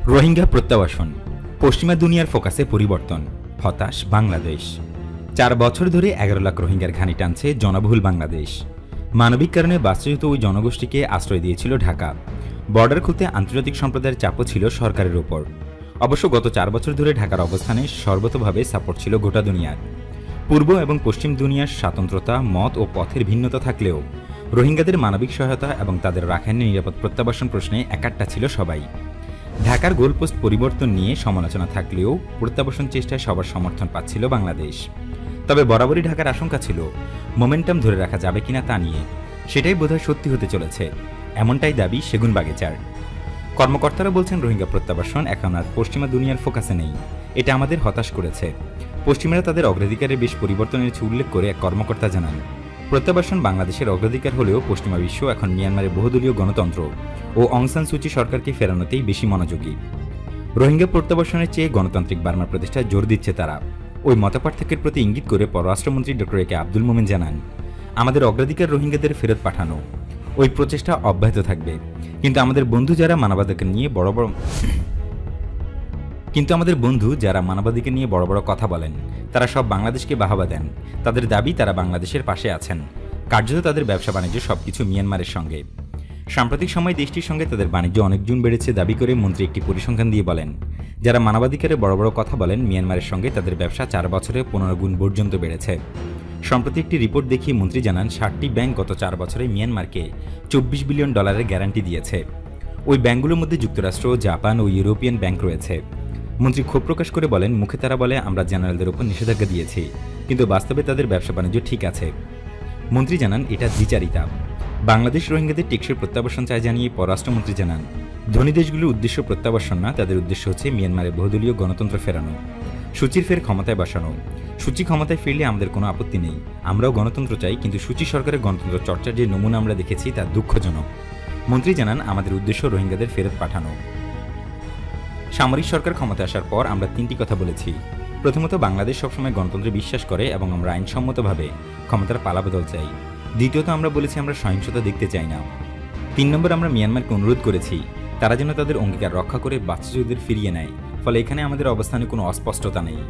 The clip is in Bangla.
রোহিঙ্গা প্রত্যাবাসন, পশ্চিমা দুনিয়ার ফোকাসে পরিবর্তন, হতাশ বাংলাদেশ। 4 বছর ধরে 11 লাখ রোহিঙ্গার ঘানি টানছে জনবহুল বাংলাদেশ। মানবিক কারণে বাস্তুচ্যুত ওই জনগোষ্ঠীকে আশ্রয় দিয়েছিল ঢাকা। বর্ডার খুলতে আন্তর্জাতিক সম্প্রদায়ের চাপও ছিল সরকারের ওপর। অবশ্য গত 4 বছর ধরে ঢাকার অবস্থানে সর্বতোভাবে সাপোর্ট ছিল গোটা দুনিয়ার। পূর্ব এবং পশ্চিম দুনিয়ার স্বাতন্ত্রতা, মত ও পথের ভিন্নতা থাকলেও রোহিঙ্গাদের মানবিক সহায়তা এবং তাদের রাখাইনে নিরাপদ প্রত্যাবাসন প্রশ্নে একাট্টা ছিল সবাই। ঢাকার গোলপোস্ট পরিবর্তন নিয়ে সমালোচনা থাকলেও প্রত্যাবাসন চেষ্টায় সবার সমর্থন পাচ্ছিল বাংলাদেশ। তবে বরাবরই ঢাকার আশঙ্কা ছিল মোমেন্টাম ধরে রাখা যাবে কিনা তা নিয়ে। সেটাই বোধহয় সত্যি হতে চলেছে, এমনটাই দাবি সেগুনবাগিচার। কর্মকর্তারা বলছেন রোহিঙ্গা প্রত্যাবাসন এখন আর পশ্চিমা দুনিয়ার ফোকাসে নেই। এটা আমাদের হতাশ করেছে। পশ্চিমারা তাদের অগ্রাধিকারে বেশ পরিবর্তন এনেছে উল্লেখ করে এক কর্মকর্তা জানান, প্রত্যাবাসন বাংলাদেশের অগ্রাধিকার হলেও পশ্চিমা বিশ্ব এখন মিয়ানমারের বহুদলীয় গণতন্ত্র ও অং সান সু চি সরকারকে ফেরানোতেই বেশি মনোযোগী। রোহিঙ্গা প্রত্যাবাসনের চেয়ে গণতান্ত্রিক বার্মার প্রতিষ্ঠায় জোর দিচ্ছে তারা। ওই মতপার্থক্যের প্রতি ইঙ্গিত করে পররাষ্ট্রমন্ত্রী ডক্টর এ কে আব্দুল মোমেন জানান, আমাদের অগ্রাধিকার রোহিঙ্গাদের ফেরত পাঠানো। ওই প্রচেষ্টা অব্যাহত থাকবে। কিন্তু আমাদের বন্ধু যারা মানবাধিকার নিয়ে বড় বড় কথা বলেন, তারা সব বাংলাদেশকে বাহবা দেন। তাদের দাবি তারা বাংলাদেশের পাশে আছেন। কার্যত তাদের ব্যবসা বাণিজ্য সবকিছু মিয়ানমারের সঙ্গে। সাম্প্রতিক সময়ে দেশটির সঙ্গে তাদের বাণিজ্য অনেক গুণ বেড়েছে দাবি করে মন্ত্রী একটি পরিসংখ্যান দিয়ে বলেন, যারা মানবাধিকারে বড় বড় কথা বলেন মিয়ানমারের সঙ্গে তাদের ব্যবসা 4 বছরে 15 গুণ পর্যন্ত বেড়েছে। সম্প্রতি একটি রিপোর্ট দেখিয়ে মন্ত্রী জানান 60টি ব্যাংক গত 4 বছরে মিয়ানমারকে $24 বিলিয়ন গ্যারান্টি দিয়েছে। ওই ব্যাংকগুলোর মধ্যে যুক্তরাষ্ট্র, জাপান ও ইউরোপিয়ান ব্যাংক রয়েছে। মন্ত্রী ক্ষোভ প্রকাশ করে বলেন, মুখে তারা বলে আমরা জেনারেলদের উপর নিষেধাজ্ঞা দিয়েছি, কিন্তু বাস্তবে তাদের ব্যবসা বাণিজ্য ঠিক আছে। মন্ত্রী জানান এটা দ্বিচারিতা। বাংলাদেশ রোহিঙ্গাদের টেকসই প্রত্যাবাসন চায় জানিয়ে পররাষ্ট্রমন্ত্রী জানান, ধনী দেশগুলোর উদ্দেশ্য প্রত্যাবাসন না, তাদের উদ্দেশ্য হচ্ছে মিয়ানমারের বহুদলীয় গণতন্ত্র ফেরানো, সূচির ফের ক্ষমতায় বসানো। সূচি ক্ষমতায় ফিরলে আমাদের কোনো আপত্তি নেই, আমরাও গণতন্ত্র চাই, কিন্তু সূচি সরকারের গণতন্ত্র চর্চার যে নমুনা আমরা দেখেছি তা দুঃখজনক। মন্ত্রী জানান, আমাদের উদ্দেশ্য রোহিঙ্গাদের ফেরত পাঠানো। সামরিক সরকার ক্ষমতায় আসার পর আমরা 3টি কথা বলেছি। প্রথমত, বাংলাদেশ সবসময় গণতন্ত্রে বিশ্বাস করে এবং আমরা আইনসম্মতভাবে ক্ষমতার পালাবদল চাই। দ্বিতীয়ত, আমরা বলেছি আমরা সহিংসতা দেখতে চাই না। 3 নম্বর, আমরা মিয়ানমারকে অনুরোধ করেছি তারা যেন তাদের অঙ্গীকার রক্ষা করে বাস্তুচ্যুতদের ফিরিয়ে নেয়। ফলে এখানে আমাদের অবস্থানে কোনো অস্পষ্টতা নেই।